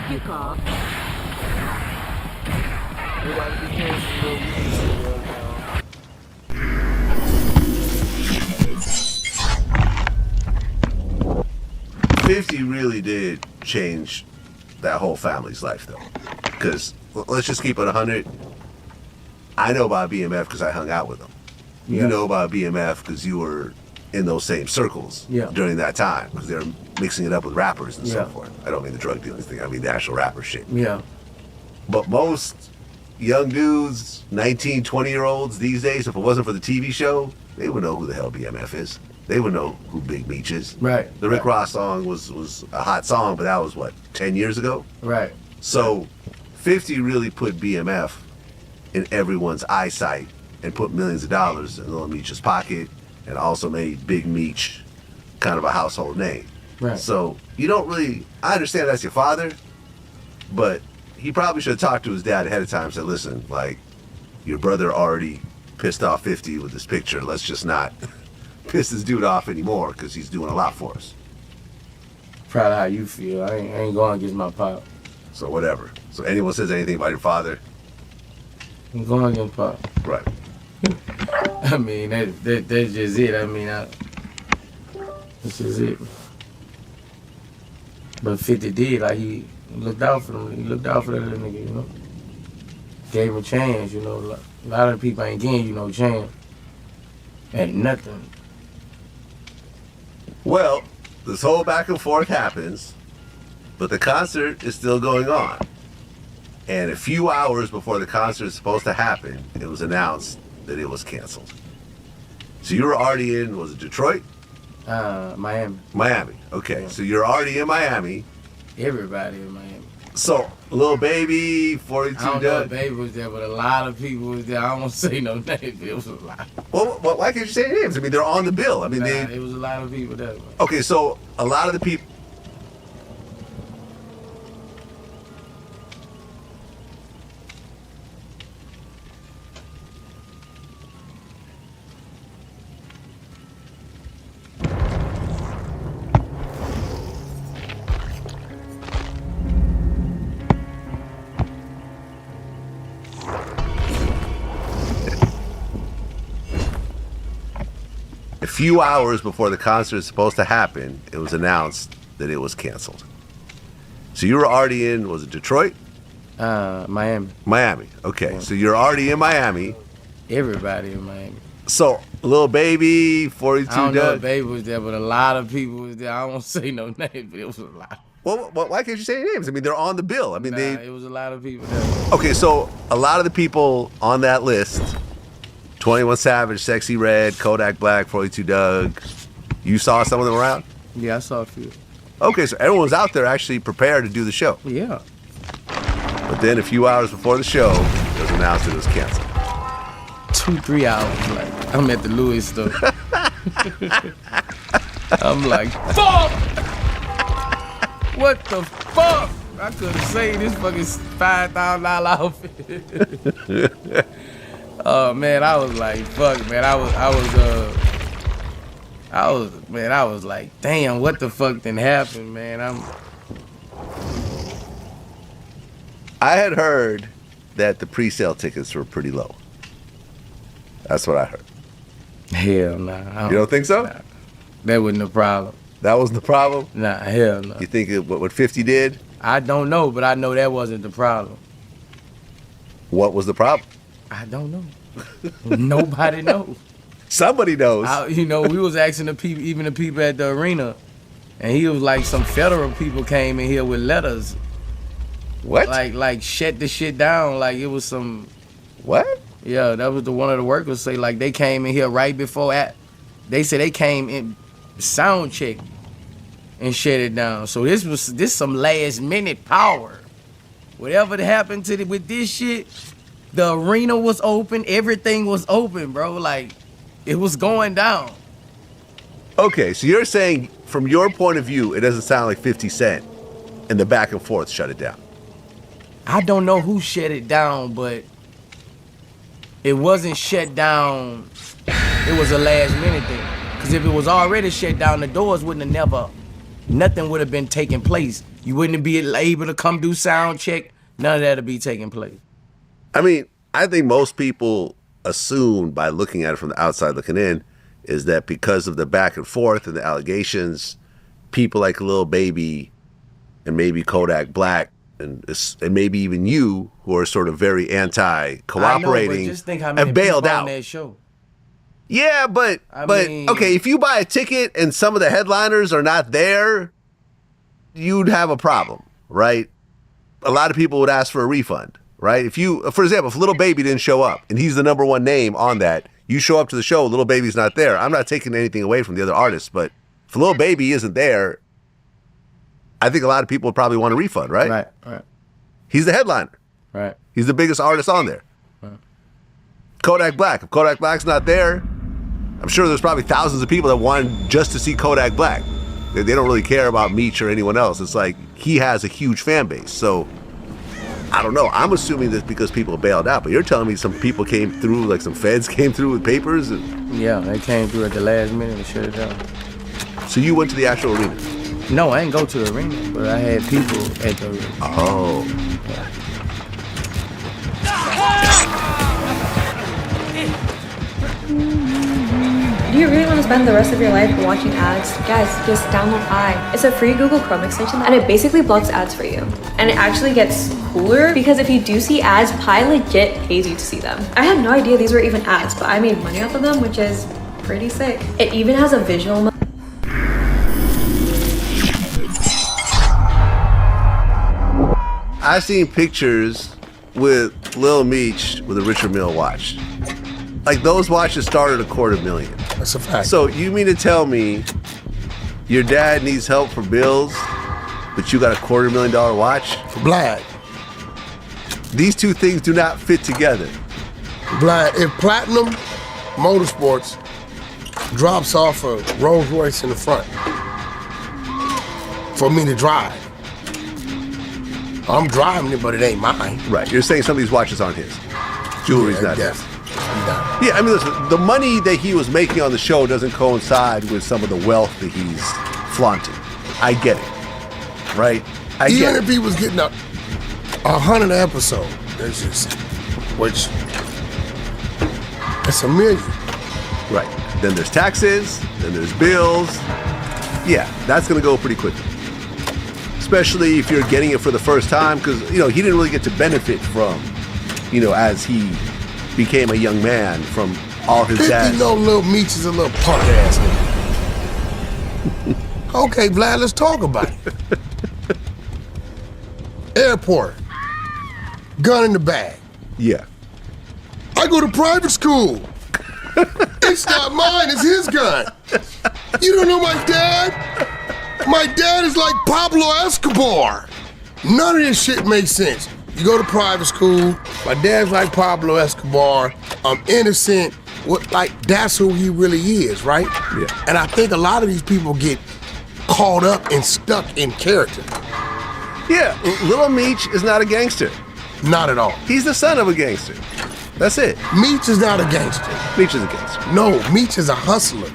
Kickoff. Everybody be careful, bro. You can see it right now. 50 really did change that whole family's life, though. Because, let's just keep it 100. I know about BMF because I hung out with them. Yeah. You know about BMF because you were in those same circles during that time, because they were mixing it up with rappers and so forth. I don't mean the drug dealing thing, I mean the actual rapper shit. Yeah. But most young dudes, 19, 20-year-olds these days, if it wasn't for the TV show, they would know who the hell BMF is. They would know who Big Meech is. Right. The Rick Ross song was a hot song, but that was, what, 10 years ago? Right. So 50 really put BMF in everyone's eyesight and put millions of dollars in Lil Meech's pocket, and also made Big Meech kind of a household name. Right. So you don't really, I understand that's your father, but he probably should have talked to his dad ahead of time and said, listen, like, your brother already pissed off 50 with this picture. Let's just not piss this dude off anymore, because he's doing a lot for us. Proud of how you feel. I ain't going against my pop. So whatever. So anyone says anything about your father? I'm going against pop. Right. I mean, that's just it. I mean, that's just it. But 50 did, like, he looked out for them. He looked out for that little nigga, you know? Gave him a chance, you know? A lot of people ain't getting you no chance. Ain't nothing. Well, this whole back and forth happens, but the concert is still going on. And a few hours before the concert is supposed to happen, it was announced that it was canceled. So you were already in, was it Detroit? Miami. Miami, okay. Yeah. So you're already in Miami. Everybody in Miami. So, Lil Baby, 42 I don't know if Doug. Baby was there, but a lot of people was there. I don't want to say no names, but it was a lot. Well, why can't you say names? I mean, they're on the bill. I mean, It was a lot of people there. Man. Okay, so a lot of the people. A few hours before the concert is supposed to happen, it was announced that it was canceled. So you were already in, was it Detroit? Miami. Miami, okay. So you're already in Miami. Everybody in Miami. So, Lil Baby, 42 I don't know Doug. if Baby was there, but a lot of people was there. I don't want to say no names, but it was a lot. Well, why can't you say names? I mean, they're on the bill. I mean, It was a lot of people there. Okay, so a lot of the people on that list, 21 Savage, Sexy Red, Kodak Black, 42 Doug, you saw some of them around? Yeah, I saw a few. Okay, so everyone's out there actually prepared to do the show. Yeah. But then a few hours before the show, it was announced it was canceled. 2-3 hours, like, I'm at the Louis store. I'm like, fuck! What the fuck? I could have saved this fucking $5,000 outfit. Oh man, I was like, fuck, man. I was like, damn, what the fuck done happened, man? I had heard that the pre-sale tickets were pretty low. That's what I heard. Hell nah. You don't think so? Nah, that wasn't the problem. That wasn't the problem? Nah, hell no. You think what 50 did? I don't know, but I know that wasn't the problem. What was the problem? I don't know. Nobody knows. Somebody knows. We was asking the people, even the people at the arena, and he was like, some federal people came in here with letters. What? Like shut the shit down. Like it was some. What? Yeah, that was one of the workers say, like, they came in here right before they said they came in sound check and shut it down. So this some last minute power. Whatever happened with this shit, the arena was open, everything was open, bro. Like it was going down. Okay, so you're saying from your point of view, it doesn't sound like 50 Cent and the back and forth shut it down. I don't know who shut it down, but it wasn't shut down. It was a last minute thing. Because if it was already shut down, the doors wouldn't have nothing would have been taking place You wouldn't be able to come do sound check. None of that'll be taking place. I mean, I think most people assume by looking at it from the outside looking in is that because of the back and forth and the allegations, people like Lil Baby and maybe Kodak Black and maybe even you, who are sort of very anti-cooperating, just think how many have bailed people out. on that show. Yeah, but okay, if you buy a ticket and some of the headliners are not there, you'd have a problem, right? A lot of people would ask for a refund, right? If you, for example, if Lil Baby didn't show up and he's the number one name on that, you show up to the show, Lil Baby's not there. I'm not taking anything away from the other artists, but if Lil Baby isn't there, I think a lot of people would probably want a refund, right? Right. He's the headliner. Right. He's the biggest artist on there. Right. Kodak Black. If Kodak Black's not there, I'm sure there's probably thousands of people that want just to see Kodak Black. They don't really care about Meech or anyone else. It's like he has a huge fan base. So I don't know. I'm assuming that's because people bailed out, but you're telling me some people came through, like some feds came through with papers? Yeah, they came through at the last minute and shut it down. So you went to the actual arena? No, I didn't go to the arena, but I had people at the arena. Oh. Do you really want to spend the rest of your life watching ads? Guys, just download I. It's a free Google Chrome extension and it basically blocks ads for you. And it actually gets cooler because if you do see ads, Pi legit pays you to see them. I had no idea these were even ads, but I made money off of them, which is pretty sick. It even has a visual mode. I've seen pictures with Lil Meech with a Richard Mille watch. Like those watches started $250,000. That's a fact. So you mean to tell me your dad needs help for bills, but you got a $250,000 watch? Blind. These two things do not fit together. Blind. If Platinum Motorsports drops off a Rolls Royce in the front for me to drive, I'm driving it, but it ain't mine. Right. You're saying some of these watches aren't his. Jewelry's not his. Not. Yeah, I mean, listen, the money that he was making on the show doesn't coincide with some of the wealth that he's flaunting. I get it. Right? I get Even it. if he was getting 100 episode, that's just, which, it's $1 million. Right. Then there's taxes, then there's bills. Yeah, that's going to go pretty quickly. Especially if you're getting it for the first time, because, he didn't really get to benefit from, as he became a young man from all his dad's. Lil Meech is a little punk ass nigga. Okay, Vlad, let's talk about it. Airport. Gun in the bag. Yeah. I go to private school. It's not mine, it's his gun. You don't know my dad? My dad is like Pablo Escobar. None of this shit makes sense. You go to private school, my dad's like Pablo Escobar, I'm innocent, that's who he really is, right? Yeah. And I think a lot of these people get caught up and stuck in character. Yeah, Lil Meech is not a gangster. Not at all. He's the son of a gangster. That's it. Meech is not a gangster. Meech is a gangster. No, Meech is a hustler.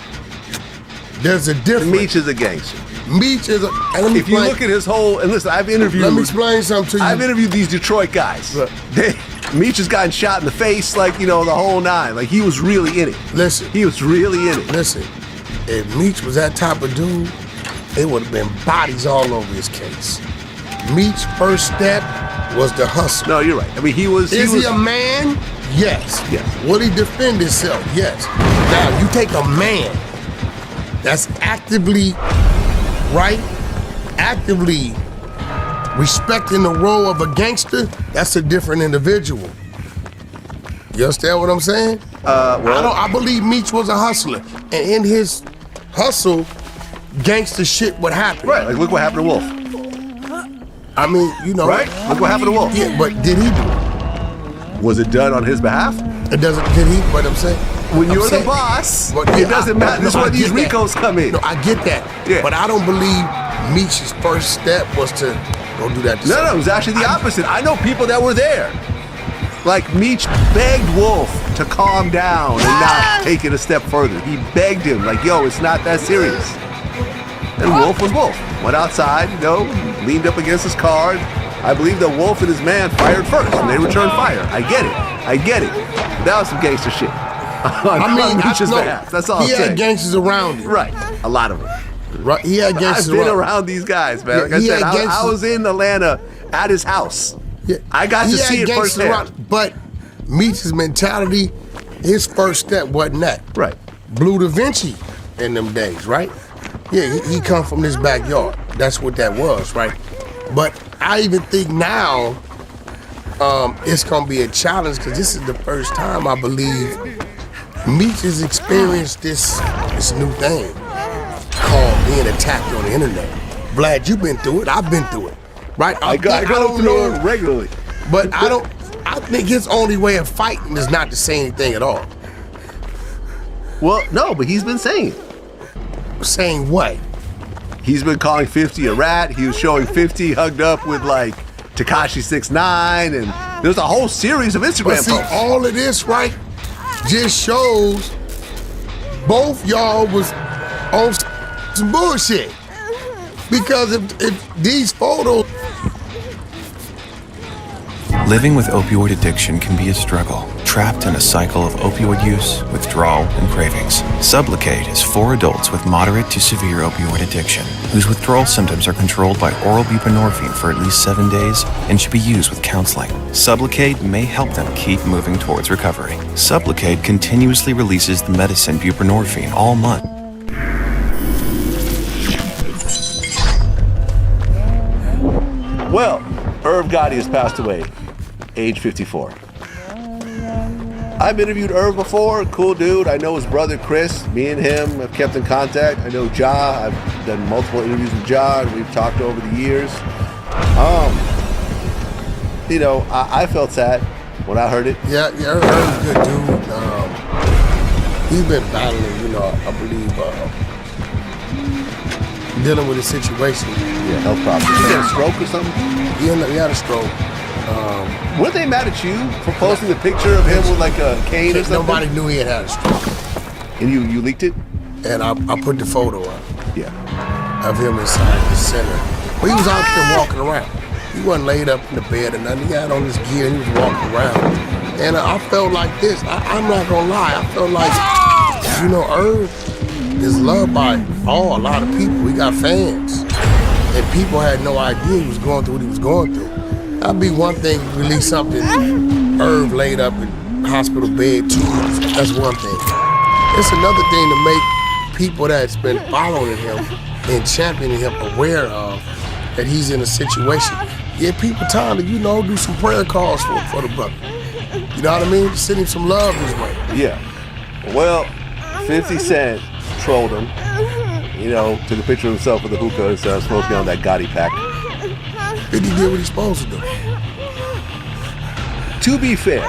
There's a difference. Meech is a gangster. Meech is a... And let me If you explain- look at his whole... And listen, I've interviewed... Let me explain something to you. I've interviewed these Detroit guys. Look. Meech has gotten shot in the face, the whole nine. Like, he was really in it. Listen. He was really in it. Listen, if Meech was that type of dude, it would have been bodies all over his case. Meech's first step was the hustle. No, you're right. I mean, he was... Is he a man? Yes. Yes. Will he defend himself? Yes. Now, you take a man that's actively respecting the role of a gangster, that's a different individual. You understand what I'm saying? I believe Meech was a hustler. And in his hustle, gangster shit would happen. Right, like, look what happened to Wolf. I mean, Right? Look what happened to Wolf. Yeah, but did he do it? Was it done on his behalf? It doesn't, did he? What I'm saying? When I'm you're saying- the boss, But it yeah, doesn't matter. This is I where these get that. Ricos come in. No, I get that. Yeah. But I don't believe Meech's first step was to go do that to No, it was actually the opposite. I know people that were there. Like, Meech begged Wolf to calm down and not take it a step further. He begged him, like, yo, it's not that serious. And Wolf was Wolf. Went outside, leaned up against his car. I believe that Wolf and his man fired first, and they returned fire. I get it. But that was some gangster shit. On Meech's behalf. That's all I'm saying. He had gangsters around him. Right. A lot of them. Right. He had gangsters I've been around these guys, man. Like I said, I was in Atlanta at his house. Yeah. I got to see it firsthand. But Meech's mentality, his first step wasn't that. Right. Blue Da Vinci in them days, right? Yeah, he come from this backyard. That's what that was, right? But I even think now it's gonna be a challenge because this is the first time I believe Meech has experienced this new thing called being attacked on the internet. Vlad, you've been through it. I've been through it, right? I go through it regularly. But I think his only way of fighting is not to say anything at all. Well, no, but he's been saying it. Saying what? He's been calling 50 a rat. He was showing 50 hugged up with like Tekashi 6ix9ine, and there's a whole series of Instagram But see, posts. all of this, right, just shows both y'all was on some bullshit. Because if these photos... Living with opioid addiction can be a struggle. Trapped in a cycle of opioid use, withdrawal, and cravings. Sublocade is for adults with moderate to severe opioid addiction, whose withdrawal symptoms are controlled by oral buprenorphine for at least 7 days and should be used with counseling. Sublocade may help them keep moving towards recovery. Sublocade continuously releases the medicine buprenorphine all month. Well, Irv Gotti has passed away, age 54. I've interviewed Irv before, cool dude. I know his brother Chris. Me and him have kept in contact. I know Ja. I've done multiple interviews with Ja, and we've talked over the years. I felt sad when I heard it. Yeah, Irv's a good dude. He's been battling, I believe, dealing with a situation. Yeah, health problems. Did he get a stroke or something? He had a stroke. Weren't they mad at you for posting the picture of him with like a cane or something? Nobody knew he had a stroke. And you leaked it? And I put the photo up Yeah. of him inside the center. But he was out there walking around. He wasn't laid up in the bed or nothing. He had on his gear and he was walking around. And I felt like this. I'm not gonna lie. I felt like, Irv is loved by a lot of people. He got fans. And people had no idea he was going through what he was going through. That'd be one thing, release something, Irv laid up in hospital bed too. That's one thing. It's another thing to make people that's been following him and championing him aware of that he's in a situation. Give people time to, do some prayer calls for the brother. You know what I mean? Send him some love his way. Yeah. Well, 50 Cent trolled him. Took a picture of himself with the hookah and started smoking on that Gotti pack. 50 did what he's supposed to do. To be fair,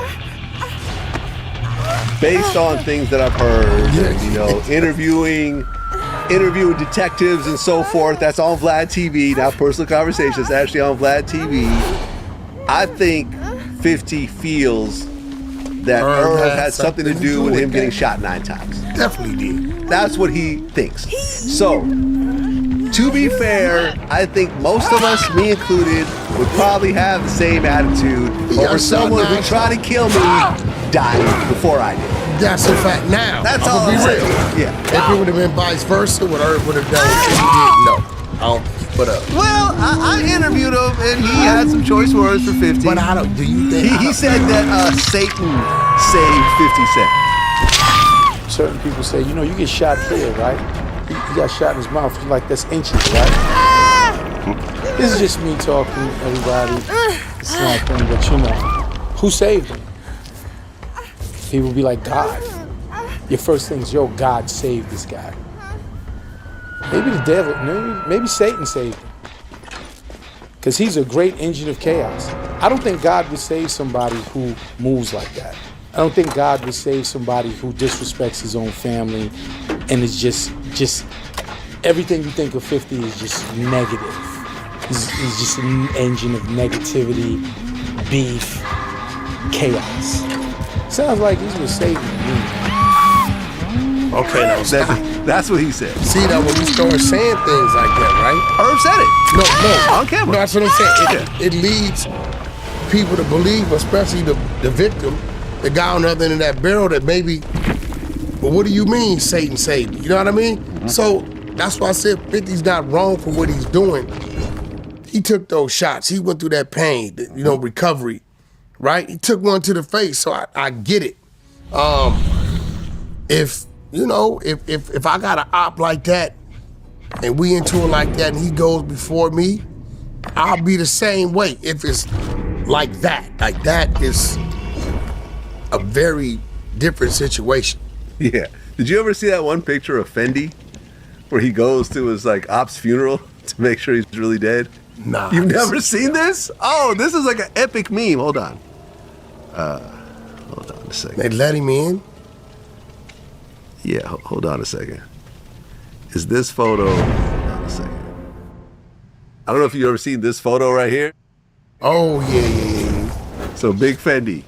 based on things that I've heard, interviewing detectives and so forth, that's on Vlad TV, not Personal Conversations, actually on Vlad TV. I think 50 feels that Irv had something to do with him getting shot 9 times. Definitely did. That's what he thinks. So, to be fair, I think most of us, me included, would probably have the same attitude over someone who tried to kill me dying before I did. That's a fact now. That's all I'm saying. Yeah. If it would have been vice versa, what Irv would have done if he did, no. I don't put up. Well, I interviewed him and he had some choice words for 50. But do you think... He said that Satan saved 50 Cent. Certain people say, you get shot here, right? He got shot in his mouth. You're like, that's inches, right? This is just me talking, everybody. It's nothing, but who saved him? People be like, God. Your first thing is, God saved this guy. Maybe the devil, maybe Satan saved him. Because he's a great engine of chaos. I don't think God would save somebody who moves like that. I don't think God would save somebody who disrespects his own family and is just everything you think of 50 is just negative. He's just an engine of negativity, beef, chaos. Sounds like he's gonna save me. Okay, now stop. That's what he said. See, now when you start saying things like that, right? Irv said it. No. On camera. No, that's what I'm saying. It leads people to believe, especially the victim, the guy on the other end of that barrel, that maybe, well, what do you mean Satan saved you? You know what I mean? Mm-hmm. So that's why I said 50's not wrong for what he's doing. He took those shots. He went through that pain, recovery, right? He took one to the face, so I get it. If I got an op like that and we into it like that and he goes before me, I'll be the same way. If it's like that is a very different situation. Yeah. Did you ever see that one picture of Fendi where he goes to his op's funeral to make sure he's really dead? Nah. You've never seen this? Oh, this is like an epic meme. Hold on. Hold on a second. They let him in? Yeah, hold on a second. Is this photo... Hold on a second. I don't know if you've ever seen this photo right here. Oh, yeah. So Big Fendi,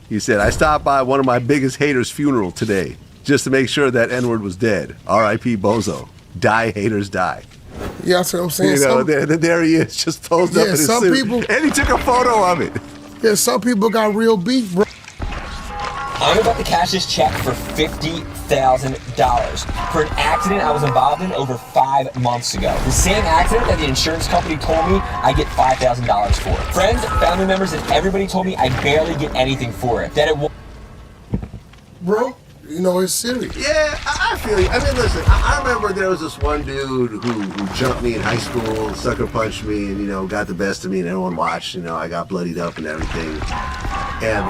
he said, I stopped by one of my biggest haters' funeral today just to make sure that N-word was dead. R.I.P. Bozo. Die, haters, die. Yeah, that's what I'm saying. There he is, just posed up in his suit. People, and he took a photo of it. Yeah, some people got real beef, bro. I'm about to cash this check for $50,000 for an accident I was involved in over 5 months ago. The same accident that the insurance company told me I get $5,000 for. Friends, family members, and everybody told me I barely get anything for it. That it will. Bro, it's serious. Yeah, I feel you. I mean, listen, I remember there was this one dude who jumped me in high school, sucker punched me, and, got the best of me, and everyone watched. I got bloodied up and everything. And,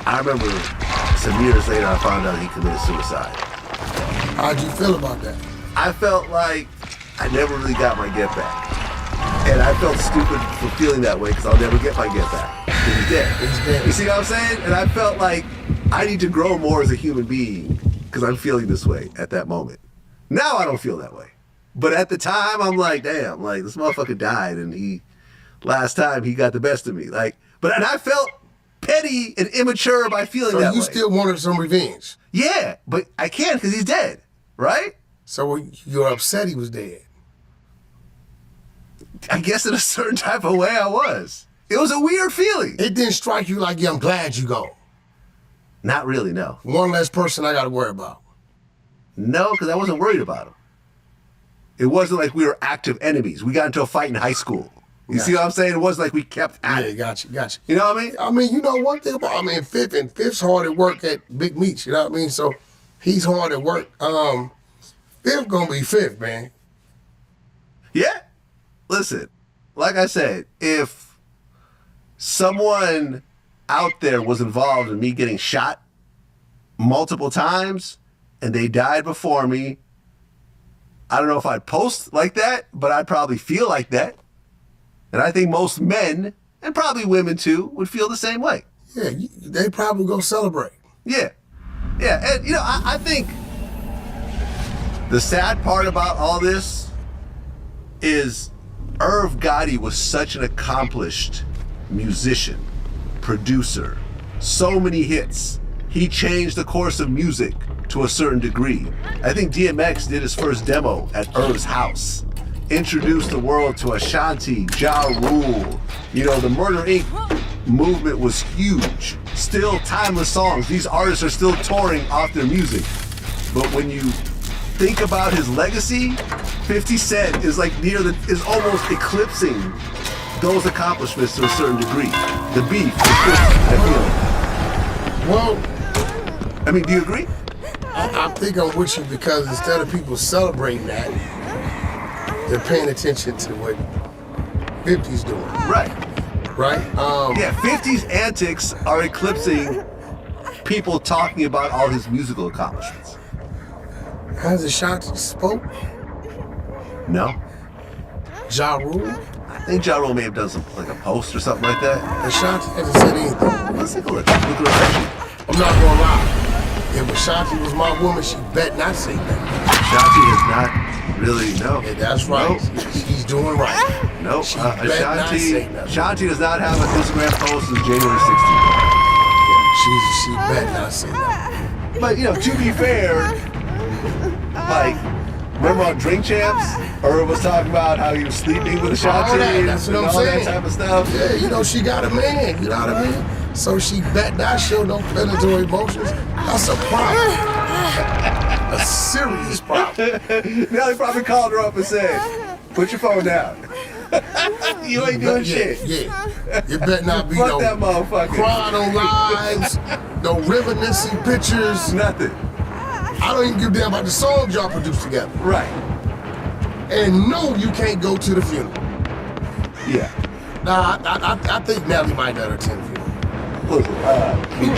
I remember some years later I found out he committed suicide. How'd you feel about that? I felt like I never really got my get back. And I felt stupid for feeling that way because I'll never get my get back. He's dead. He's dead. You see what I'm saying? And I felt like I need to grow more as a human being because I'm feeling this way at that moment. Now I don't feel that way. But at the time, I'm like, damn, this motherfucker died and last time he got the best of me. And I felt petty and immature by feeling that way. So you still wanted some revenge? Yeah, but I can't because he's dead, right? So you're upset he was dead? I guess in a certain type of way I was. It was a weird feeling. It didn't strike you like, yeah, I'm glad you gone? Not really, no. One less person I got to worry about? No, because I wasn't worried about him. It wasn't like we were active enemies. We got into a fight in high school. You see what I'm saying? It wasn't like we kept at it. Got you. You know what I mean? I mean, one thing about, Fifth's hard at work at Big Meats, you know what I mean? So he's hard at work. Fifth gonna be Fifth, man. Yeah. Listen, like I said, if someone out there was involved in me getting shot multiple times and they died before me, I don't know if I'd post like that, but I'd probably feel like that. And I think most men, and probably women too, would feel the same way. Yeah, they probably go celebrate. Yeah. Yeah, and I think the sad part about all this is Irv Gotti was such an accomplished musician, producer, so many hits. He changed the course of music to a certain degree. I think DMX did his first demo at Irv's house. Introduced the world to Ashanti, Ja Rule. The Murder Inc. movement was huge. Still timeless songs. These artists are still touring off their music. But when you think about his legacy, 50 Cent is is almost eclipsing those accomplishments to a certain degree. The beef, I feel. Well, do you agree? I think I'm with you because instead of people celebrating that, they're paying attention to what 50's doing. Right. Right? 50's antics are eclipsing people talking about all his musical accomplishments. Has Ashanti spoke? No. Ja Rule? I think Ja Rule may have done some, a post or something like that. Ashanti hasn't said anything. Let's take a look. I'm not gonna lie. If Ashanti was my woman, she bet not say that. Ashanti has not really, no. Yeah, that's right. Nope. She's doing right. No, She bet not say nothing. Ashanti does not have an Instagram post since January 16th. She bet not say that. But, to be fair, Like, remember on Drink Champs, Irv was talking about how he was sleeping with Ashanti All that, and that's what I'm all saying. that type of stuff. Yeah, you know, she got a man, you know what I mean? So she bet that show no predatory emotions. That's a problem. A serious problem. Now he probably called her up and said, "Put your phone down. You ain't doing shit. Yeah. It better not be Fuck no that motherfucker. crying on lives, no reminiscing pictures. Nothing. I don't even give a damn about the songs y'all produced together. Right. And no, you can't go to the funeral. Yeah. Nah, I think Nelly might not attend the funeral. Look,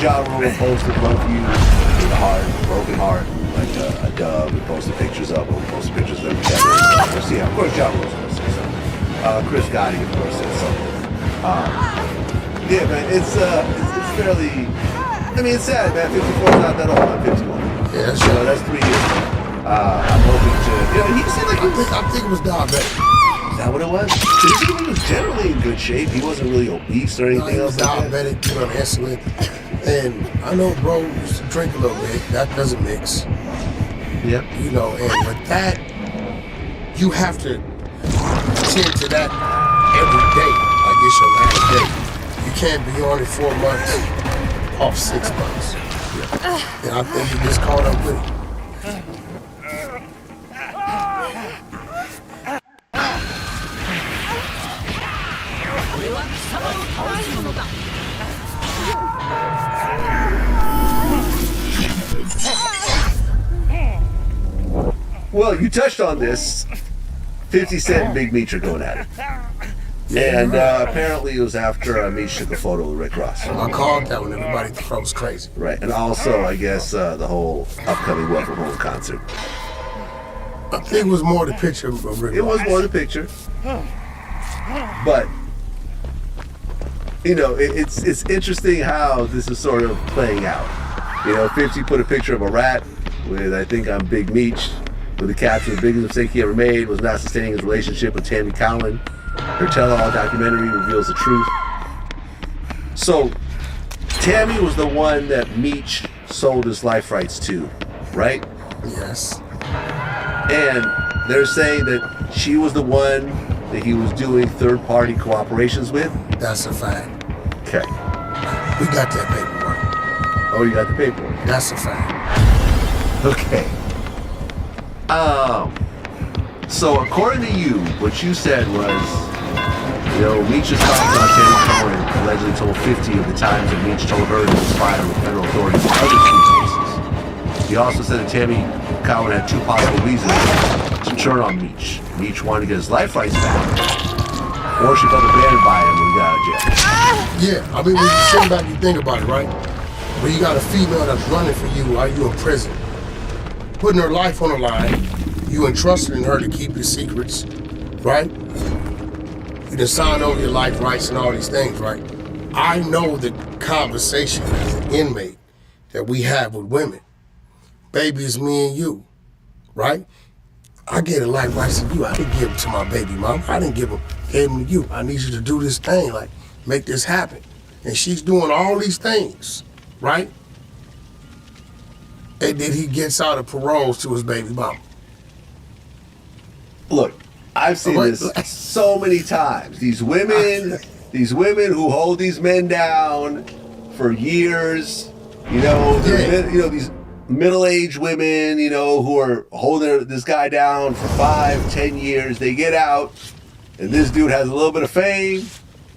Ja Rule posted both of you with a heart, broken heart, like a dove, and posted pictures of them, posted pictures of them together. Yeah, of course Ja Rule's gonna say something. Chris Gotti, of course, said something. Yeah, man, it's fairly, I mean, it's sad, man. 54 is not that old. I'm 51. Yeah, that's You know, that's 3 years. I'm hoping to, you know, he seemed like he was, I think it was diabetic. is that what it was? He was generally in good shape. He wasn't really obese or No, anything he else was like that. diabetic, put on insulin. And I know bro used to drink a little bit. That doesn't mix. Yep. You know, and with that, you have to tend to that every day. Like it's your last day. You can't be on it 4 months, off 6 months. And I think he just caught up with it. Well, you touched on this. 50 Cent and Big Meech are going at it. And apparently it was after Meech took a photo with Rick Ross. I called that when everybody thought it was crazy. Right. And also, I guess, the whole upcoming Welcome Home concert. I think it was more the picture of Rick It was Ross. more the picture. But, you know, it's interesting how this is sort of playing out. You know, 50 put a picture of a rat with, I think, I'm Big Meech, with the caption, the biggest mistake he ever made was not sustaining his relationship with Tammy Cowan. Her tell-all documentary reveals the truth. So, Tammy was the one that Meech sold his life rights to, right? Yes. And they're saying that she was the one that he was doing third-party cooperations with? That's a fact. Okay. We got that paperwork. Oh, you got the paperwork. That's a fact. Okay. So according to you, what you said was, you know, Meech's thoughts on Tammy Cohen allegedly told 50 of the times that Meech told her to conspire with federal authorities in other street cases. He also said that Tammy Cohen had two possible reasons to turn on Meech. Meech wanted to get his life rights back, or she felt abandoned by him when he got out of jail. Yeah, I mean, when you sit back, you think about it, right? When you got a female that's running for you while you in prison, putting her life on the line, you entrusted in her to keep your secrets, right? You done signed over your life rights and all these things, right? I know the conversation as an inmate that we have with women. Baby, it's me and you, right? I gave the life rights to you. I didn't give them to my baby mom. I didn't gave them to you. I need you to do this thing, like, make this happen. And she's doing all these things, right? And then he gets out of paroles to his baby mama. Look, I've seen this so many times. These women who hold these men down for years, you know, these middle-aged women, you know, who are holding this guy down for 5-10 years. They get out, and this dude has a little bit of fame.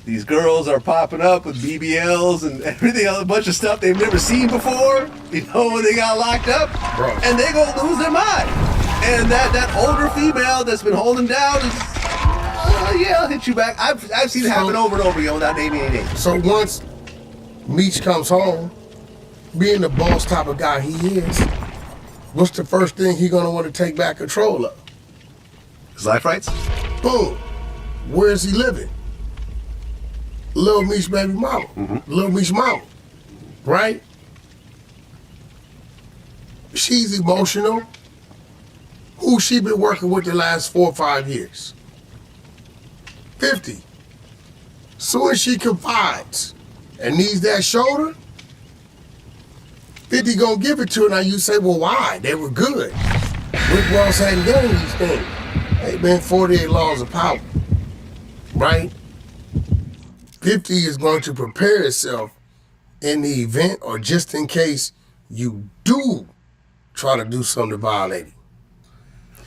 These girls are popping up with BBLs and everything else, a bunch of stuff they've never seen before, you know, when they got locked up. Bro. And they gonna lose their mind. And that older female that's been holding down is, yeah, I'll hit you back. I've seen it happen over and over again without naming any names. So once Meech comes home, being the boss type of guy he is, what's the first thing he gonna want to take back control of? His life rights? Boom. Where is he living? Little Meech's baby mama. Little Meech's mama. Right? She's emotional. Who she been working with the last 4 or 5 years? 50. Soon as she confides and needs that shoulder, 50 gonna give it to her. Now you say, well, why? They were good. Rick Ross hadn't done these things. Hey, man, 48 laws of power, right? 50 is going to prepare itself in the event or just in case you do try to do something to violate it.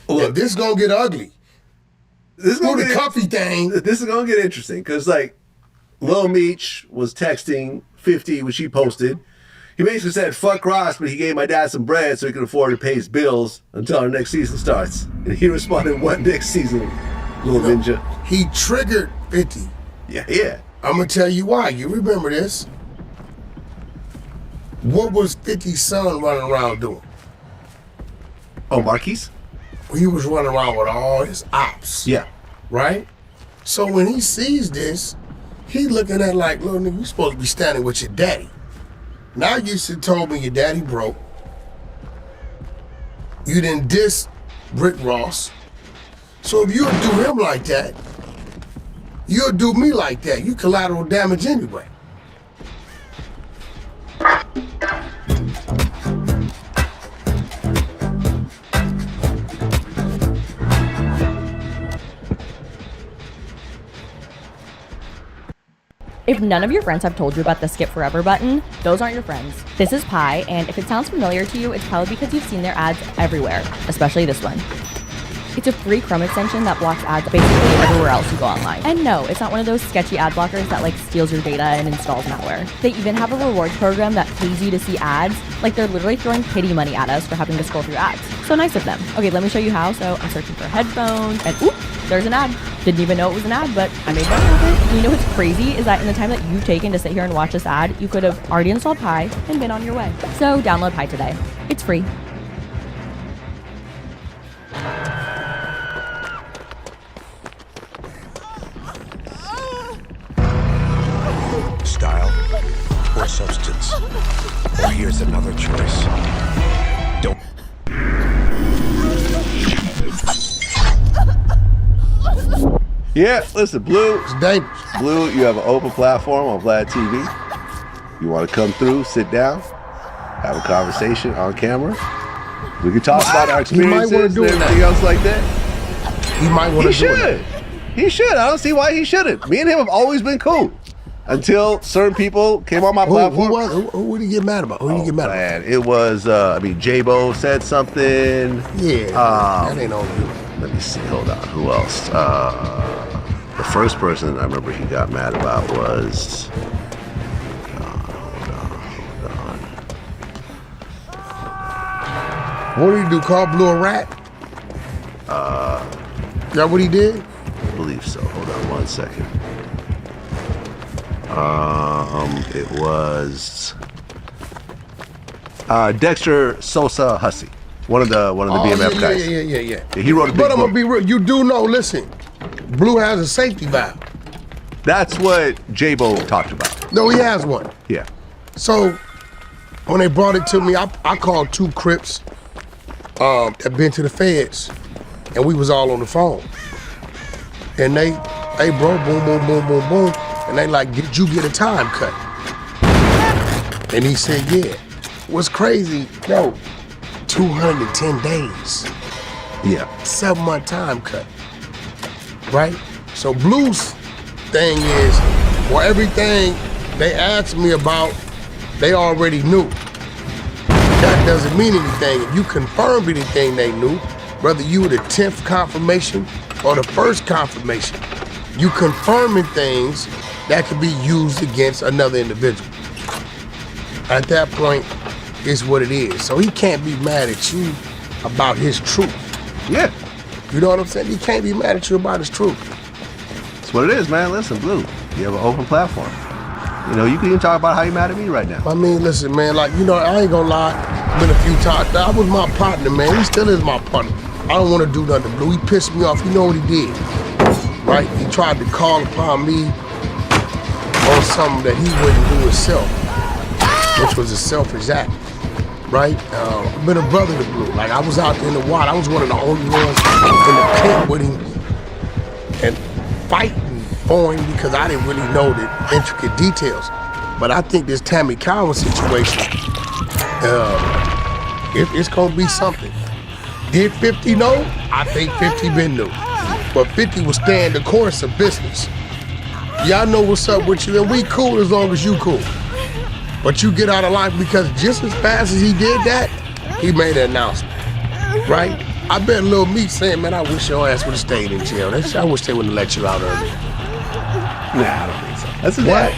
Look, And this is gonna get ugly. This is gonna get Cuffy thing. This is gonna get interesting because like Lil Meech was texting 50 when she posted. He basically said, "Fuck Ross," but he gave my dad some bread so he could afford to pay his bills until our next season starts. And he responded, "What next season, Lil Ninja?" He triggered 50. Yeah. I'm gonna tell you why. You remember this? What was 50's son running around doing? Oh, Marquise? He was running around with all his ops. Yeah. Right? So when he sees this, he looking at like, little nigga, you supposed to be standing with your daddy. Now you should told me your daddy broke. You didn't diss Rick Ross. So if you would do him like that, you'll do me like that. You collateral damage anyway. If none of your friends have told you about the Skip Forever button, those aren't your friends. This is Pi, and if it sounds familiar to you, it's probably because you've seen their ads everywhere, especially this one. It's a free Chrome extension that blocks ads basically everywhere else you go online. And no, it's not one of those sketchy ad blockers that like steals your data and installs malware. They even have a rewards program that pays you to see ads, like they're literally throwing pity money at us for having to scroll through ads. So nice of them. Okay, let me show you how. So I'm searching for headphones, and oop, there's an ad. Didn't even know it was an ad, but I made money off it. And you know what's crazy is that in the time that you've taken to sit here and watch this ad, you could have already installed Pi and been on your way. So download Pi today. It's free. Style or substance? Or here's another choice. Don't. Yeah, listen, Blue. It's dangerous. Blue, you have an open platform on Vlad TV. You want to come through, sit down, have a conversation on camera. We can talk about our experiences and everything else like that. He might want to do it. He should. I don't see why he shouldn't. Me and him have always been cool. Until certain people came on my platform. Who did he get mad about? Who did he get mad about? It was, J-Bo said something. Yeah, that ain't on you. Let me see, hold on, who else? The first person I remember he got mad about was, hold on. What did he do, call Blue a rat? Is that what he did? I believe so, hold on 1 second. It was Dexter Sosa Hussey, one of the BMF guys. Yeah. He wrote a big But I'm book. gonna be real. You do know. Listen, Blue has a safety valve. That's what J-Bo talked about. No, he has one. Yeah. So when they brought it to me, I called 2 Crips that been to the feds, and we was all on the phone. And they, hey bro, boom, boom, boom, boom, boom. And they like, did you get a time cut? And he said, yeah. What's crazy, no, 210 days. Yeah. 7-month time cut, right? So Blue's thing is, well, everything they asked me about, they already knew. That doesn't mean anything. If you confirmed anything they knew, whether you were the 10th confirmation or the first confirmation, you confirming things that could be used against another individual. At that point, it's what it is. So he can't be mad at you about his truth. Yeah. You know what I'm saying? He can't be mad at you about his truth. That's what it is, man. Listen, Blue, you have an open platform. You know, you can even talk about how you mad at me right now. I mean, listen, man, like, you know, I ain't gonna lie, been a few times. That was my partner, man. He still is my partner. I don't want to do nothing, Blue. He pissed me off. You know what he did, right? He tried to call upon me on something that he wouldn't do himself, which was a selfish act, right? I've been a brother to Blue. Like, I was out there in the wild. I was one of the only ones in the pit with him and fighting for him because I didn't really know the intricate details. But I think this Tammy Cowan situation It's gonna be something. Did 50 know? I think 50 been knew. But 50 was staying the course of business. Y'all know what's up with you, and we cool as long as you cool. But you get out of life because just as fast as he did that, he made an announcement, right? I bet Lil Meat saying, man, I wish your ass would have stayed in jail. I wish they wouldn't let you out early. Nah, I don't think so. That's his dad.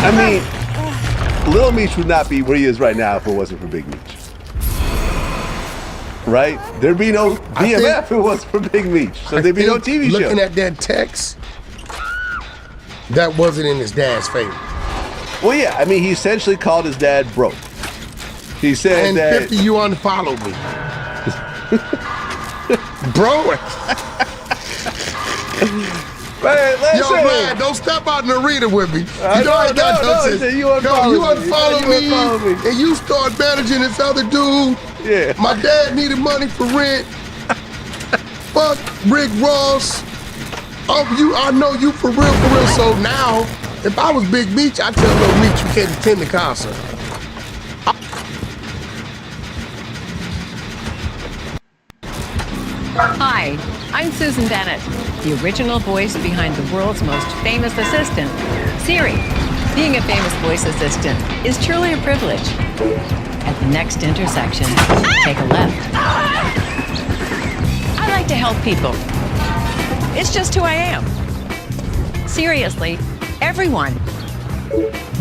I mean, Lil Meech would not be where he is right now if it wasn't for Big Meech. Right? There'd be no BMF if it wasn't for Big Meech. So there'd be no TV show. Looking at that text, that wasn't in his dad's favor. Well, yeah, I mean, he essentially called his dad broke. He said and that... 50, you unfollowed me. Bro. Man, yo, man, don't step out in the arena with me. You unfollowed me, and you start managing this other dude. Yeah. My dad needed money for rent. Fuck Rick Ross. I know you for real. So now, if I was Big Meech, I'd tell Lil Meech you can't attend the concert. Hi, I'm Susan Bennett, the original voice behind the world's most famous assistant, Siri. Being a famous voice assistant is truly a privilege. At the next intersection, take a left. I like to help people. It's just who I am. Seriously, everyone.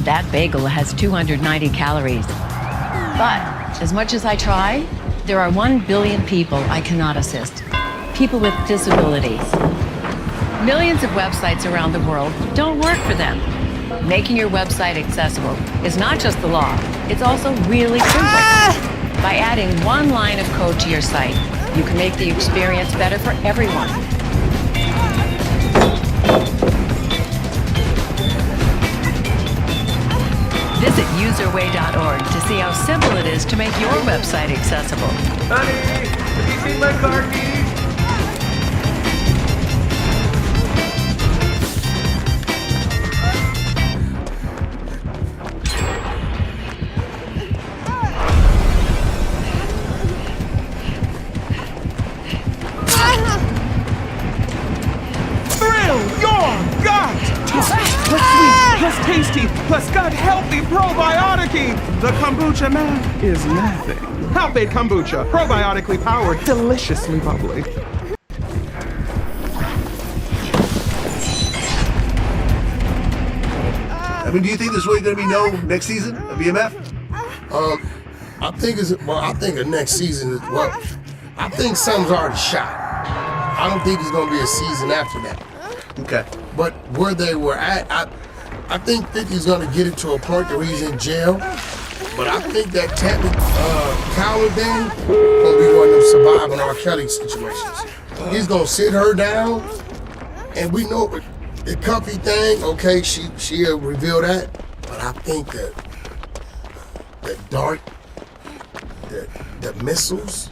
That bagel has 290 calories. But as much as I try, there are 1 billion people I cannot assist. People with disabilities. Millions of websites around the world don't work for them. Making your website accessible is not just the law, it's also really simple. By adding 1 line of code to your site, you can make the experience better for everyone. Visit userway.org to see how simple it is to make your website accessible. Honey, have you seen my car keys? Plus tasty, plus gut healthy probiotic-y. The kombucha man is nothing. Health-Aid kombucha, probiotically powered, deliciously bubbly. I mean, do you think there's really going to be no next season of BMF? I think the next season is, I think something's already shot. I don't think there's going to be a season after that. Okay. But where they were at, I think 50's going to get it to a point where he's in jail. But I think that Tammy Cowler thing going to be one of them surviving R. Kelly situations. He's going to sit her down, and we know the comfy thing, okay, she'll reveal that. But I think that the dart, the missiles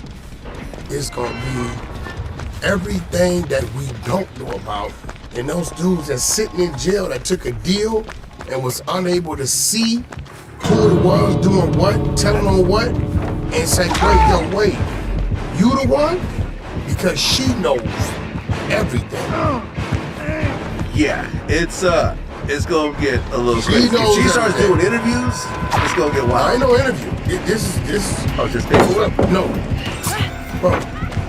is going to be everything that we don't know about. And those dudes that's sitting in jail that took a deal and was unable to see who it was doing what, telling them what, and say, wait, you the one? Because she knows everything. Yeah, it's gonna get a little crazy. If she starts doing interviews, it's gonna get wild. Ain't no interview. This is just paper. No. Bro,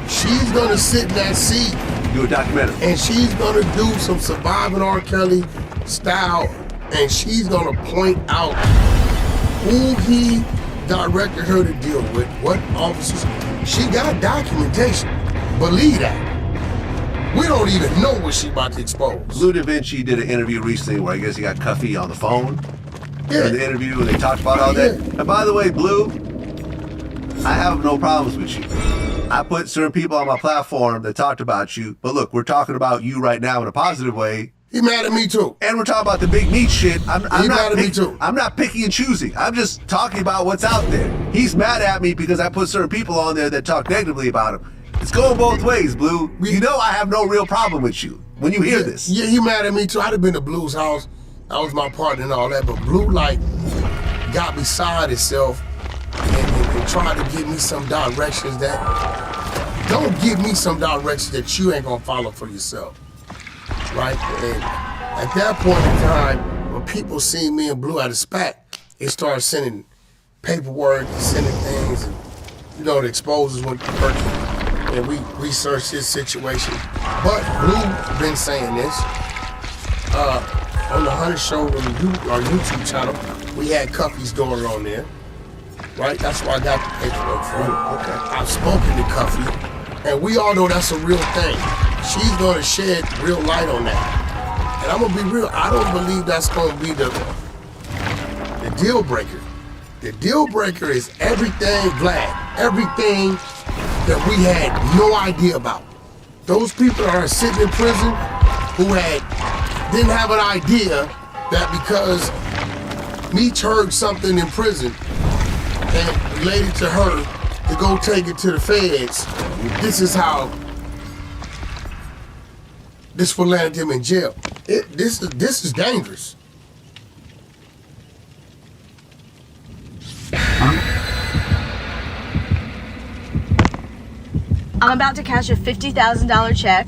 she's gonna sit in that seat. Do a documentary. And she's gonna do some surviving R. Kelly style, and she's gonna point out who he directed her to deal with, what officers. She got documentation. Believe that. We don't even know what she about to expose. Lou Da Vinci did an interview recently where I guess he got Cuffy on the phone. Yeah. In the interview, and they talked about all that. And by the way, Blue, I have no problems with you. I put certain people on my platform that talked about you, but look, we're talking about you right now in a positive way. He mad at me too. And we're talking about the big meat shit. He mad at me too. I'm not picky and choosy. I'm just talking about what's out there. He's mad at me because I put certain people on there that talk negatively about him. It's going both ways, Blue. You know I have no real problem with you when you hear this. Yeah, he mad at me too. I'd have been to Blue's house. That was my partner and all that. But Blue, like, got beside itself and tried to give me some directions that don't give me some directions that you ain't gonna follow for yourself, right? And at that point in time, when people seen me and Blue at a SPAC, they started sending paperwork, sending things, and, you know, the exposures went perky, and we researched his situation. But Blue been saying this. On the Hunter Show, on our YouTube channel, we had Cuffy's daughter on there, right? That's where I got the paperwork from. Okay. I've spoken to Cuffy, and we all know that's a real thing. She's gonna shed real light on that. And I'm gonna be real, I don't believe that's gonna be the deal breaker. The deal breaker is everything Vlad, everything that we had no idea about. Those people that are sitting in prison who didn't have an idea that because Meech heard something in prison and related to her to go take it to the feds, this is how this will land him in jail. This is dangerous. I'm about to cash a $50,000 check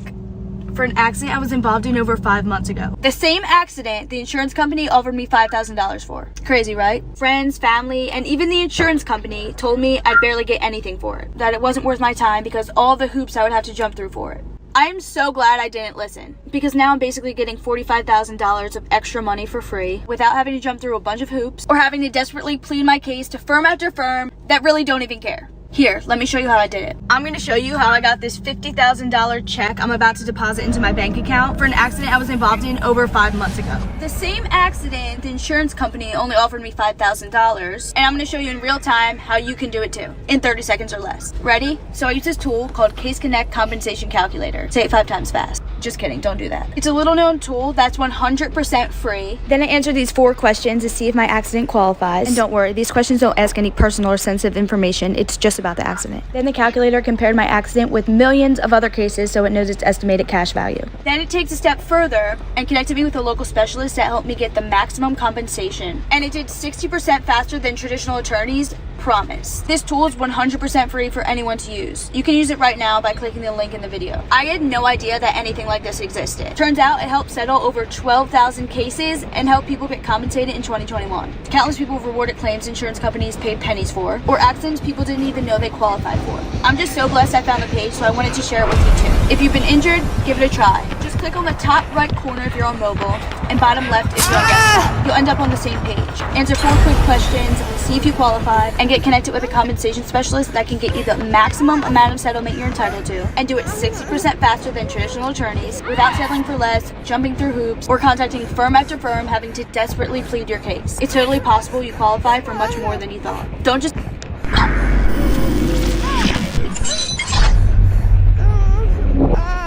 for an accident I was involved in over 5 months ago. The same accident the insurance company offered me $5,000 for. Crazy, right? Friends, family, and even the insurance company told me I'd barely get anything for it. That it wasn't worth my time because all the hoops I would have to jump through for it. I am so glad I didn't listen, because now I'm basically getting $45,000 of extra money for free without having to jump through a bunch of hoops or having to desperately plead my case to firm after firm that really don't even care. Here, let me show you how I did it. I'm gonna show you how I got this $50,000 check I'm about to deposit into my bank account for an accident I was involved in over 5 months ago. The same accident, the insurance company only offered me $5,000, and I'm gonna show you in real time how you can do it too, in 30 seconds or less. Ready? So I use this tool called Case Connect Compensation Calculator. Say it 5 times fast. Just kidding, don't do that. It's a little known tool that's 100% free. Then I answer these 4 questions to see if my accident qualifies. And don't worry, these questions don't ask any personal or sensitive information. It's just about the accident. Then the calculator compared my accident with millions of other cases so it knows its estimated cash value. Then it takes a step further and connected me with a local specialist that helped me get the maximum compensation. And it did 60% faster than traditional attorneys. Promise. This tool is 100% free for anyone to use. You can use it right now by clicking the link in the video. I had no idea that anything like this existed. Turns out it helped settle over 12,000 cases and help people get compensated in 2021. Countless people have rewarded claims insurance companies paid pennies for, or accidents people didn't even know they qualified for. I'm just so blessed I found the page, so I wanted to share it with you too. If you've been injured, give it a try. Just click on the top right corner if you're on mobile, and bottom left if you're on desktop. You'll end up on the same page. Answer 4 quick questions, see if you qualify, and get connected with a compensation specialist that can get you the maximum amount of settlement you're entitled to, and do it 60% faster than traditional attorneys without settling for less, jumping through hoops, or contacting firm after firm having to desperately plead your case. It's totally possible you qualify for much more than you thought. Don't just...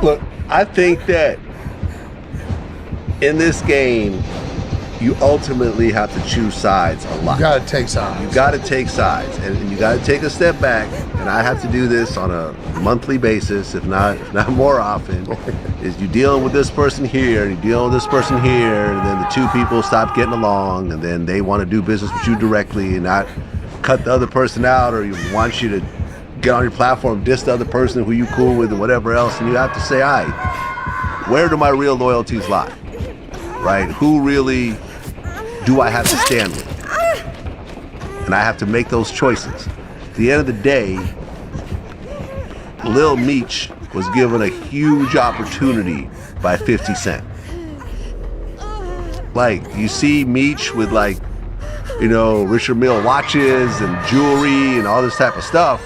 Look, I think that in this game, you ultimately have to choose sides a lot. You gotta take sides. You gotta take sides, and you gotta take a step back. And I have to do this on a monthly basis, if not more often. Is you dealing with this person here, and you dealing with this person here, and then the 2 people stop getting along, and then they want to do business with you directly and not cut the other person out, or you want you to get on your platform, diss the other person who you cool with, and whatever else. And you have to say, all right, where do my real loyalties lie? Right? Who really do I have to stand with? And I have to make those choices. At the end of the day, Lil Meech was given a huge opportunity by 50 Cent. Like, you see Meech with, like, you know, Richard Mille watches and jewelry and all this type of stuff.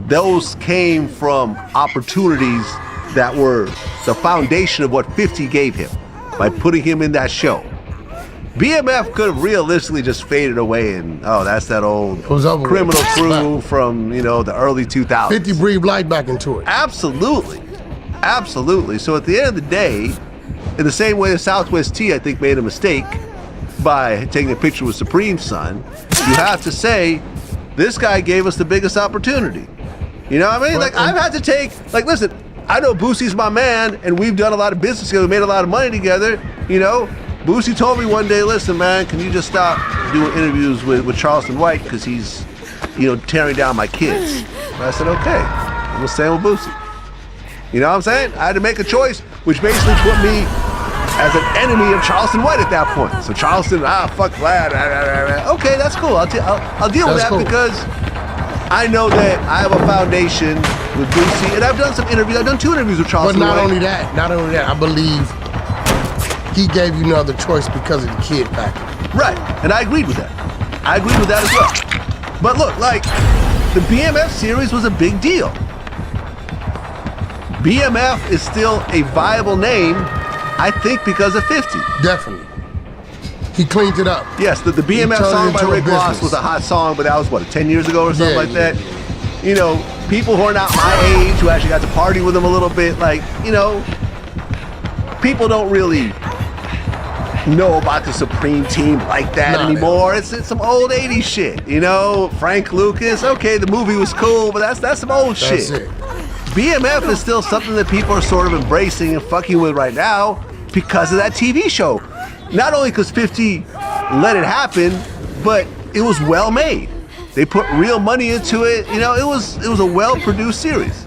Those came from opportunities that were the foundation of what 50 gave him by putting him in that show. BMF could have realistically just faded away and, oh, that's that old criminal crew from, you know, the early 2000s. 50 breathed light back into it. Absolutely. Absolutely. So at the end of the day, in the same way that Southwest T, I think, made a mistake by taking a picture with Supreme's son, you have to say, this guy gave us the biggest opportunity. You know what I mean? Like, I've had to take, like, listen, I know Boosie's my man, and we've done a lot of business together, we made a lot of money together, you know? Boosie told me one day, listen, man, can you just stop doing interviews with Charleston White because he's, tearing down my kids. And I said, okay, I'm gonna stand with Boosie. You know what I'm saying? I had to make a choice, which basically put me as an enemy of Charleston White at that point. So Charleston, fuck Vlad. Okay, that's cool. I'll deal with that because I know that I have a foundation with Boosie, and I've done some interviews. I've done 2 interviews with Charleston White. But not only that, I believe he gave you no other choice because of the kid factor. Right, and I agreed with that. I agreed with that as well. But look, like, the BMF series was a big deal. BMF is still a viable name, I think, because of 50. Definitely. He cleaned it up. Yes, the BMF song by Rick Ross was a hot song, but that was, 10 years ago or something like that? People who are not my age, who actually got to party with him a little bit, people don't really know about the Supreme Team like that anymore. It's some old 80s shit, Frank Lucas, okay, the movie was cool, but that's some old shit. It. BMF is still something that people are sort of embracing and fucking with right now because of that TV show. Not only because 50 let it happen, but it was well made. They put real money into it. It was a well-produced series.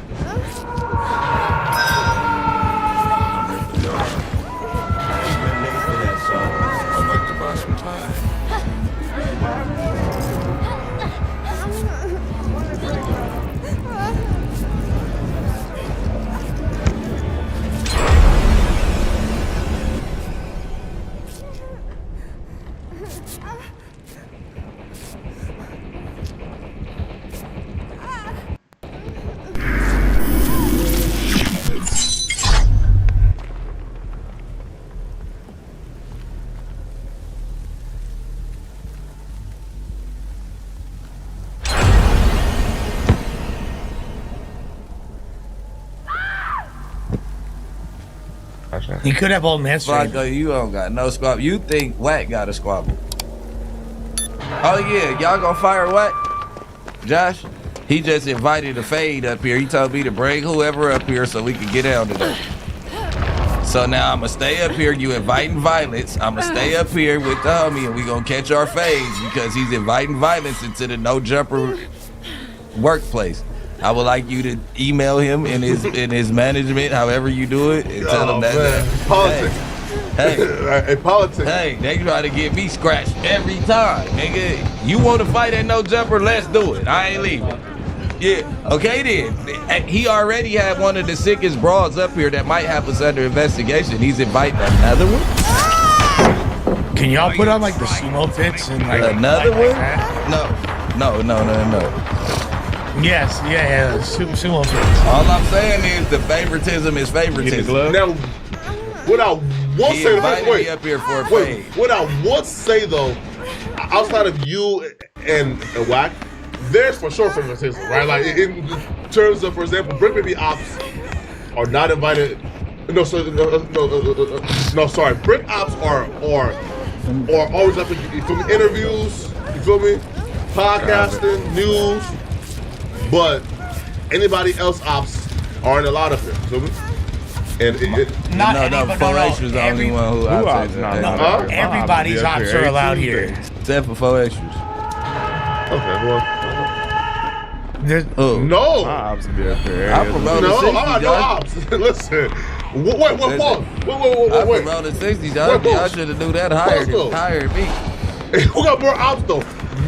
He could have old man strength. Flacco, you don't got no squabble. You think Wack got a squabble? Oh yeah, y'all gonna fire Wack? Josh? He just invited a fade up here. He told me to bring whoever up here so we could get down today. So now I'ma stay up here. You inviting violence. I'ma stay up here with the homie and we gonna catch our fades because he's inviting violence into the no jumper workplace. I would like you to email him in his management, however you do it, and tell him that. Politics. Hey, politics. Hey, they try to get me scratched every time, nigga. You want to fight at no jumper? Let's do it. I ain't leaving. Yeah, okay then. He already had one of the sickest broads up here that might have us under investigation. He's inviting another one. Can y'all put on like the sumo fits and like another one? No. Yes, yeah, sumo fits. All I'm saying is the favoritism is favoritism. Now, what I won't He say, invited me up here for a fade. what I would say though, outside of you and Wack, there's for sure favoritism, right? Like in terms of, for example, Brick Baby Ops are not invited. Sorry, Brick Ops are always up in interviews. You feel me? Podcasting, news. But anybody else ops aren't allowed up here. Feel me? And no, 4H was the only one who ops. Everybody's ops are allowed here. Except for 4H. Okay, well. No. I promote the 60s, no ops. Listen. Wait. I promote the 60s, y'all should have knew that higher me. Who got more ops though?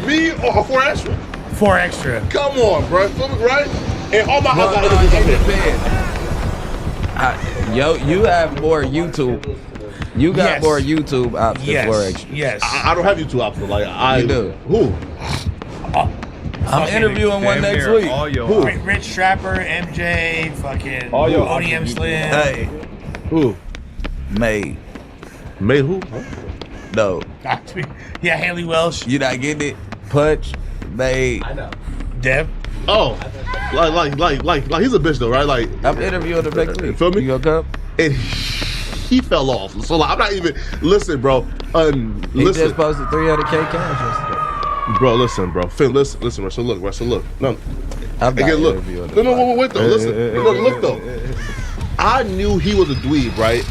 Me or 4 extra? 4 extra. Come on, bro. Feel me, right? And all my ops you have more YouTube. You got more YouTube ops than 4 extra. Yes. I don't have YouTube ops though. Like you do. Who? I'm interviewing one next week. Who? Rich Trapper, MJ, fucking ODM Slim. Hey. Who? May who? No. Yeah, Haley Welsh. You not getting it? Punch, May. I know. Deb. Oh, like he's a bitch though, right? Like I'm interviewing him next week. Feel me? You gonna come? And he fell off. So like, I'm not even. Listen, bro. He just posted 300K cash yesterday. Bro, listen, bro. Finn, listen, Russell, look. No. I'm not look. interviewing him. No, wait though. Listen. Look though. I knew he was a dweeb, right?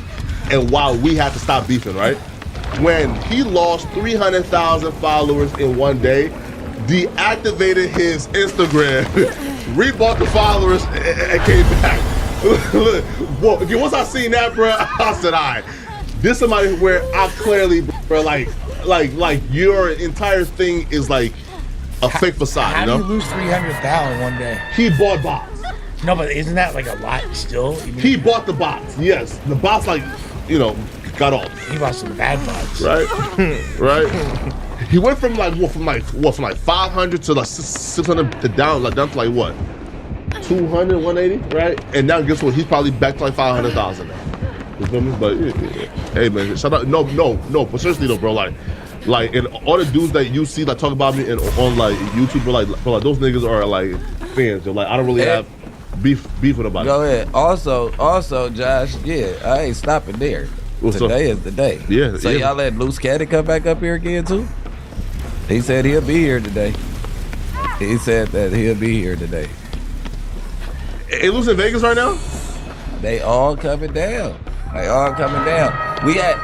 And while we had to stop beefing, right? when he lost 300,000 followers in one day, deactivated his Instagram, rebought the followers, and came back. Look, well, once I seen that, bro, I said, all right, this somebody where I clearly, bro, like your entire thing is like a fake facade, How you know? do you lose 300,000 one day? He bought bots. No, but isn't that like a lot still? He bought the bots. Yes, the bots got off. He bought some bad bots. Right, right. He went from like 500 to like 600 to down to like what? 200, 180, right? And now guess what? He's probably back to like 500,000 now. You feel me? But yeah. Hey man, shout out. No. But seriously though, bro, like and all the dudes that you see that talk about me and on like YouTube, bro, like those niggas are like fans. They're like, I don't really have beef with nobody. Go ahead. Also, Josh, yeah, I ain't stopping there. Today is the day. Yeah. So y'all let Loose Caddy come back up here again too? He said he'll be here today. He said that he'll be here today. Hey, Loose in Vegas right now? They all coming down. We at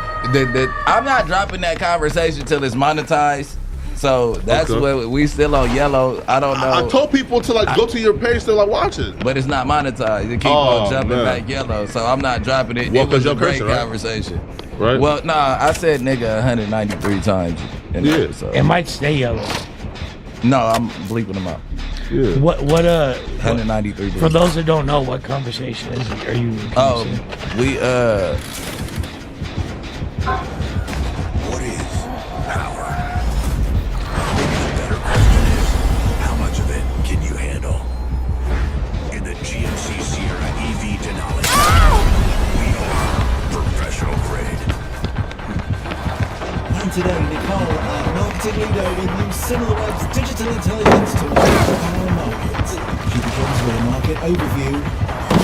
I'm not dropping that conversation till it's monetized. So that's what we still on yellow. I don't know. I told people to like go to your page to like watch it, but it's not monetized. It keep on jumping back yellow. So I'm not dropping it. It was a great conversation. Right? Well, nah, I said nigga 193 times in the episode. It might stay yellow. No, I'm bleeping them out. Yeah. What 193. For those that don't know, what conversation is it? Are you? We What is power? The better question is, how much of it can you handle? In the GMC Sierra EV Denali, we are professional grade. And today, Nicole, our marketing leader, will use SimilarWeb's digital intelligence to power market. She begins with a market overview,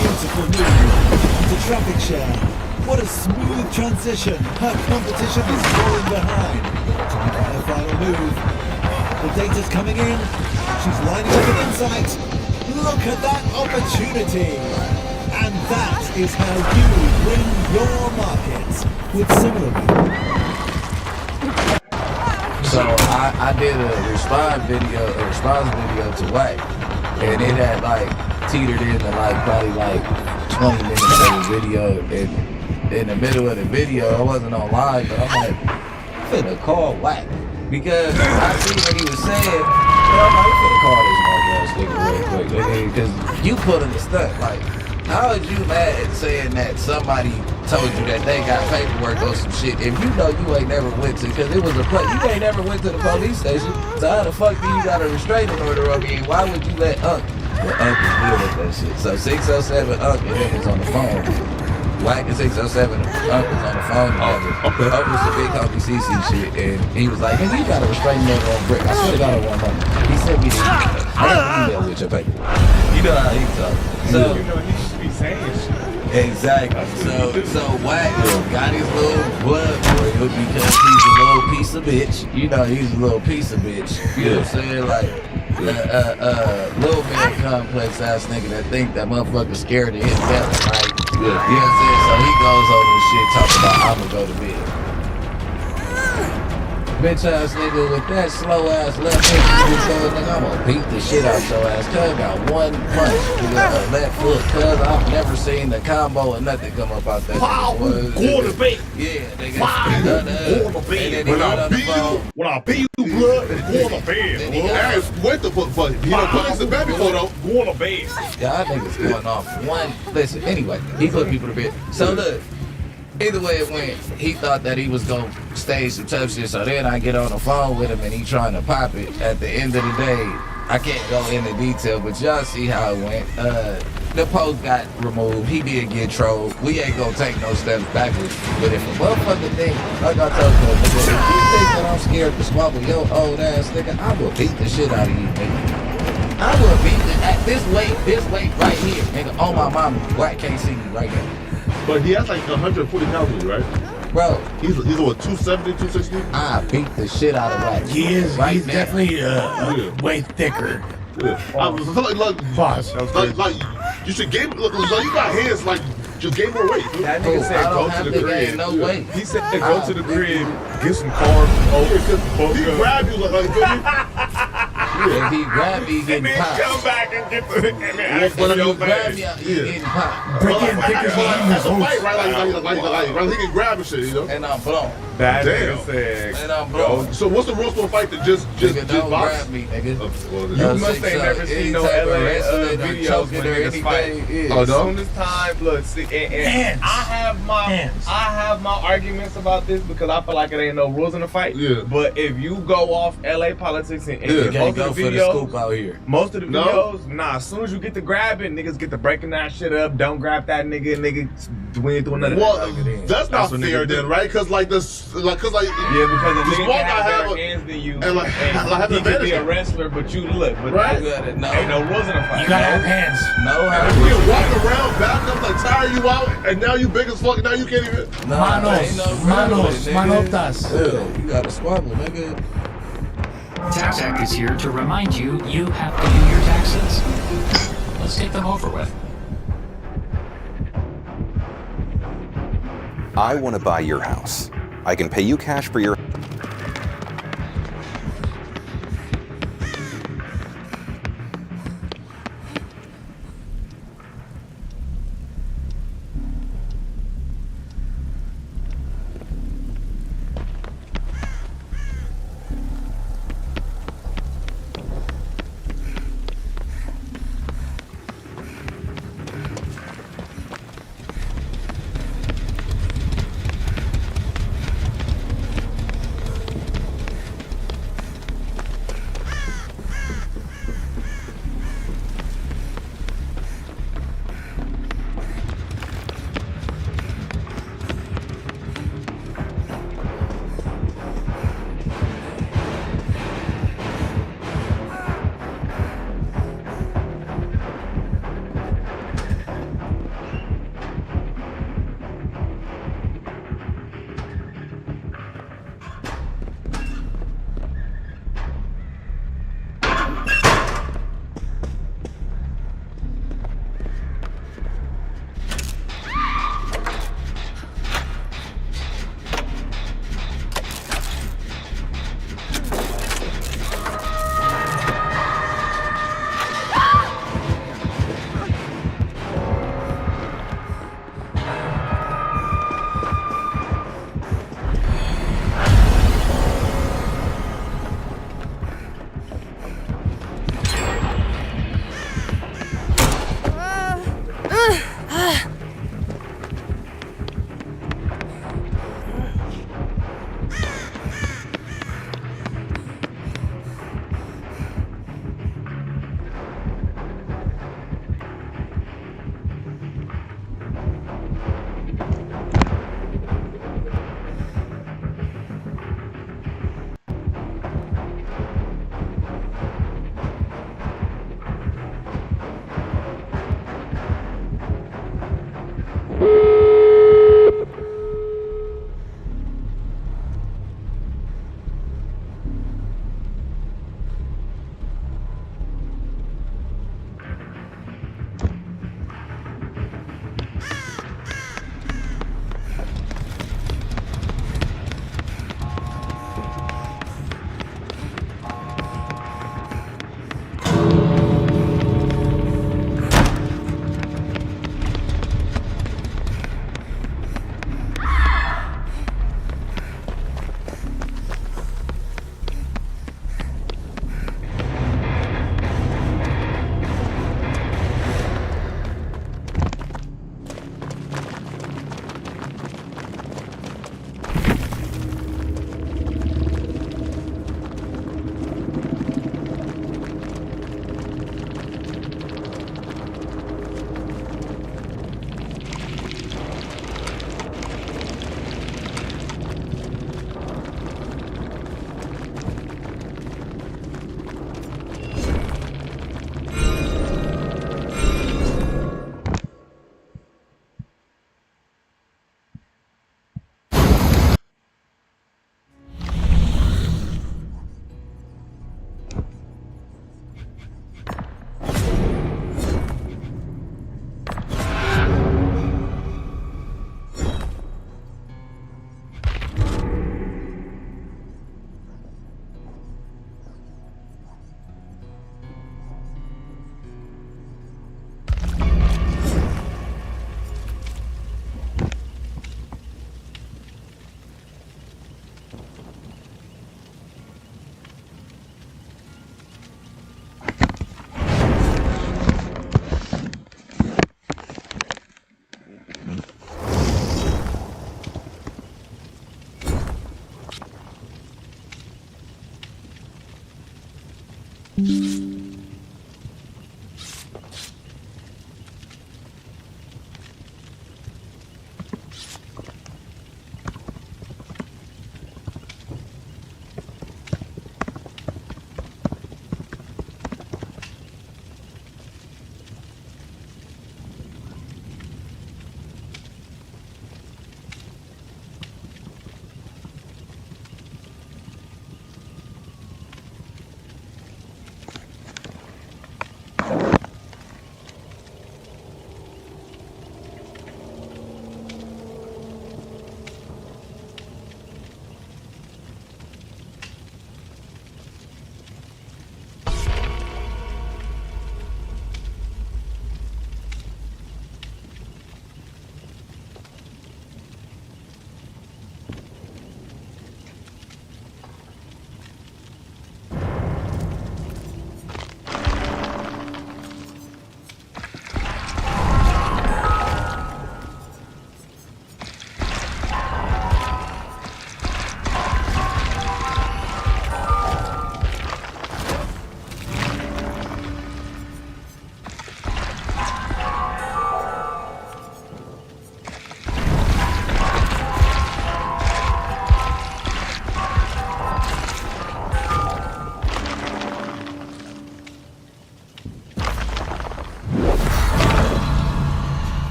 beautiful movement, and a traffic share. What a smooth transition. Her competition is falling behind. Time for her final move. The data's coming in. She's lining up an insight. Look at that opportunity. And that is how you win your market with SimilarWeb. So I did a response video to Wack, and it had like teetered into like probably like 20 minutes of the video, and in the middle of the video, I wasn't on live, but I'm like, I'm finna call Wack, because I see what he was saying, but I'm like, I'm finna call this motherfucker nigga real quick, because you put in the stuff, like, how is you mad at saying that somebody told you that they got paperwork or some shit if you know you ain't never went to, because it was a place, you ain't never went to the police station, so how the fuck do you got a restraining order on me, and why would you let Unc deal with that shit? So 607 Unc and him was on the phone. Wack and 607 Unc was on the phone together. Unc was the big homie CC shit, and he was like, nigga, you got a restraining order on Brick. I swear to God, I want money. He sent me the email with your paper. You know how he talk. So, you know he should be saying shit. Exactly. So Wack got his little blood boiled because he's a little piece of bitch. You know, he's a little piece of bitch. You know what I'm saying? Like, little man complex ass nigga that think that motherfucker scared of his death, right? You know what I'm saying? So he goes over and shit talking about I'ma go to bed. Bitch ass nigga with that slow ass left hook, nigga, I'm gonna beat the shit out your ass. Cuz got one punch with a left foot. Cuz I've never seen the combo or nothing come up out that. Wow, go to bed. Yeah, nigga. Go to bed. When I beat you, blood, go to bed. Wait the fuck, but you know, put the bed before though. Go to bed. Y'all niggas going off one. Listen, anyway, he put people to bed. So look. Either way it went, he thought that he was gonna stage some tough shit, so then I get on the phone with him and he trying to pop it. At the end of the day, I can't go into detail, but y'all see how it went. The post got removed, he did get trolled. We ain't gonna take no steps backwards. But if a motherfucker think, like I told you, if you think that I'm scared to swallow your old ass nigga, I will beat the shit out of you, nigga. I will beat this weight right here, nigga, on my mama. Black can't see me right now. But he has like 140 pounds, right? Bro, he's what, 270, 260? I beat the shit out of Wack. He's definitely way thicker. Yeah. Like, you should give. Look, you got hands like just gain more weight. That nigga said I go don't to have the to crib. gain no weight. He said go to the crib, get some carbs, oats, He grab you like feel me? If he grab me, he and getting then popped. come back and get the and then ask But for if your you grab face. me, he getting popped. That's a fight, right? Like he can grab and shit, you know? And I'm blown. That Damn. nigga said And I'm go. blown. So what's the rules for a fight that just Nigga, box? don't grab me, nigga. You must ain't never seen no LA videos when niggas fight. Oh, As no? soon as time, look, see, and I have my arguments about this because I feel like it ain't no rules in the fight. Yeah. But if you go off LA politics and You most can't of go the for the videos, scoop out here. most of the No? videos, nah. As soon as you get to grabbing, niggas get to breaking that shit up. Don't grab that nigga. Nigga, we ain't doing none of Well, that. that's not what fair niggas do. then, right? Cause like this, like Yeah, because the this nigga one can guy have have better a- hands than you, and like have he an could be advantage. a wrestler, but you look, but Right? You gotta know. ain't no rules in a fight. You gotta have hands. Know how You to can walk around, back up, like tire you out, and now you big as fuck. And now you can't even. Manos, manotas. Yeah, you got to squabble, nigga. Tax Act is here to remind you you have to do your taxes. Let's get them over with. I want to buy your house. I can pay you cash for your...